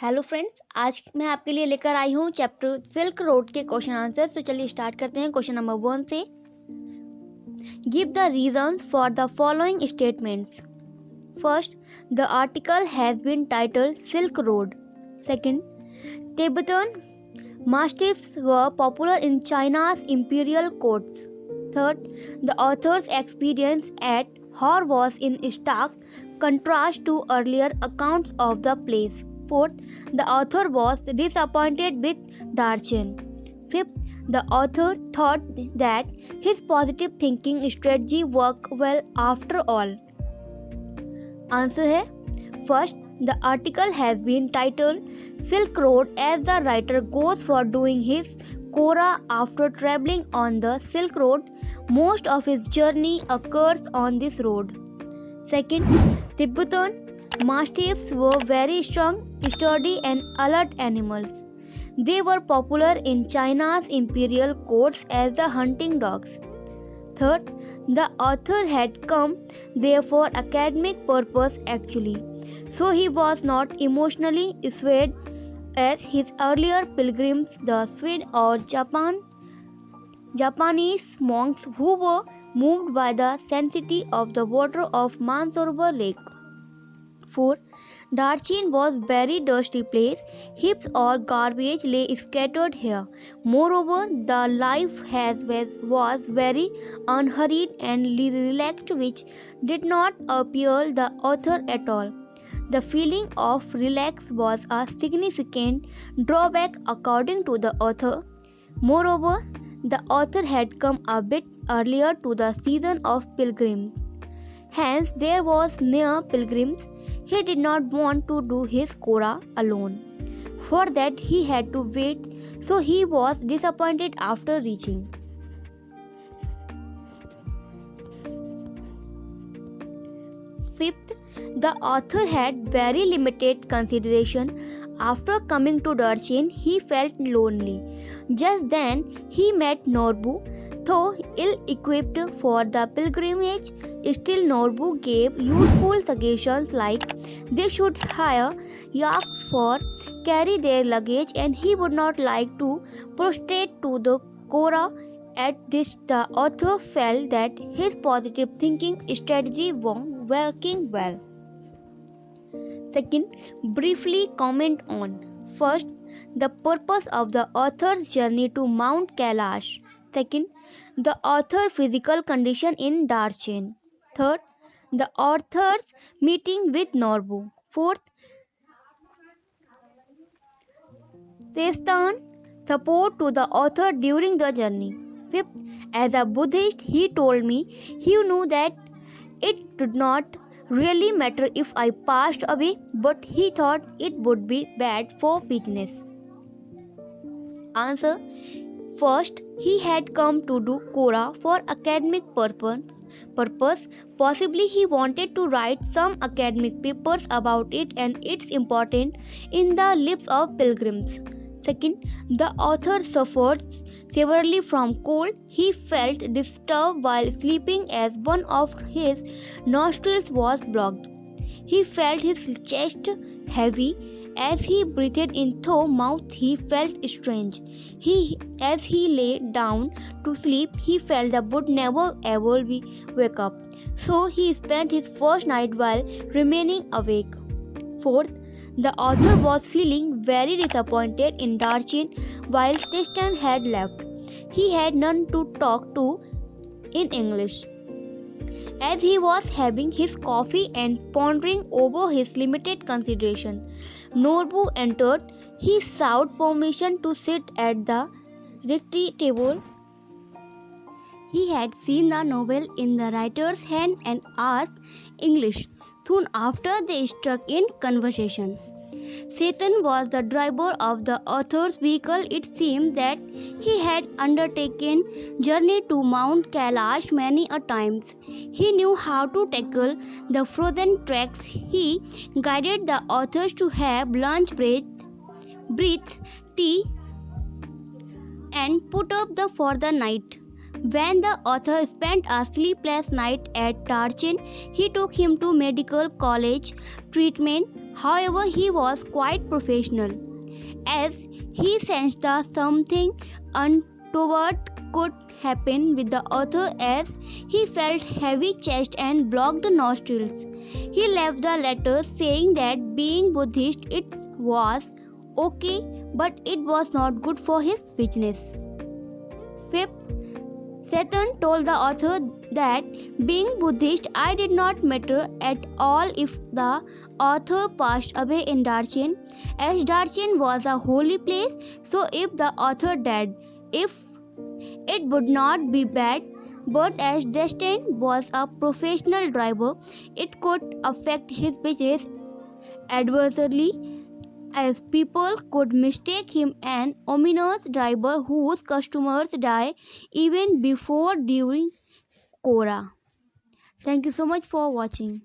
Hello friends, आज मैं आपके लिए लेकर आई हूँ चैप्टर सिल्क रोड के क्वेश्चन आंसर्स। तो चलिए स्टार्ट करते हैं क्वेश्चन नंबर 1 से। Give the reasons for the following statements. First, the article has been titled Silk Road. Second, Tibetan mastiffs were popular in China's imperial courts. Third, the author's experience at Hor was in stark contrast to earlier accounts of the place. Fourth, the author was disappointed with Darchen. Fifth, the author thought that his positive thinking strategy worked well after all. Answer है first, the article has been titled Silk Road as the writer goes for doing his Kora after traveling on the Silk Road. Most of his journey occurs on this road. Second, Tibetan mastiffs were very strong, sturdy and alert animals. They were popular in China's imperial courts as the hunting dogs. Third, the author had come there for academic purpose actually, so he was not emotionally swayed as his earlier pilgrims, the Swedes or Japanese monks who were moved by the sanctity of the water of Mansarovar Lake. 4. Darchin was very dusty place. Heaps or garbage lay scattered here. Moreover, the life was very unhurried and relaxed, which did not appeal the author at all. The feeling of relax was a significant drawback according to the author. Moreover, the author had come a bit earlier to the season of pilgrims. Hence, there was near pilgrims. He did not want to do his Kora alone. For that, he had to wait, so he was disappointed after reaching. Fifth, the author had very limited consideration. After coming to Darchen, he felt lonely. Just then, he met Norbu. Though ill-equipped for the pilgrimage, still Norbu gave useful suggestions like they should hire yaks for carry their luggage, and he would not like to prostrate to the Kora. At this, the author felt that his positive thinking strategy was working well. Second, briefly comment on. First, the purpose of the author's journey to Mount Kailash. Second, the author's physical condition in Darchen. Third, the author's meeting with Norbu. Fourth, Sestan support to the author during the journey. Fifth, as a Buddhist, he told me he knew that it did not really matter if I passed away, but he thought it would be bad for business. Answer. First, he had come to do Kora for academic purpose. Possibly he wanted to write some academic papers about it and its importance in the lives of pilgrims. Second, the author suffered severely from cold. He felt disturbed while sleeping as one of his nostrils was blocked. He felt his chest heavy. As he breathed in through mouth, he felt strange. As he lay down to sleep, he felt that would never ever wake up. So he spent his first night while remaining awake. Fourth, the author was feeling very disappointed in Darchin while Sestan had left. He had none to talk to in English. As he was having his coffee and pondering over his limited consideration, Norbu entered. He sought permission to sit at the rectory table. He had seen the novel in the writer's hand and asked English. Soon after, they struck in conversation. Satan was the driver of the author's vehicle. It seemed that he had undertaken journey to Mount Kailash many a times. He knew how to tackle the frozen tracks. He guided the authors to have lunch breaths, tea, and put up for the night. When the author spent a sleepless night at Darchen, he took him to medical college treatment. However, he was quite professional, as he sensed that something untoward could happen with the author, as he felt heavy chest and blocked nostrils. He left the letter saying that being Buddhist it was okay, but it was not good for his business. Fifth, Satan told the author that being Buddhist I did not matter at all if the author passed away in Darchen, as Darchen was a holy place, so if the author died, if it would not be bad, but as Destin was a professional driver, it could affect his business adversely, as people could mistake him an ominous driver whose customers die even before during Quora. Thank you so much for watching.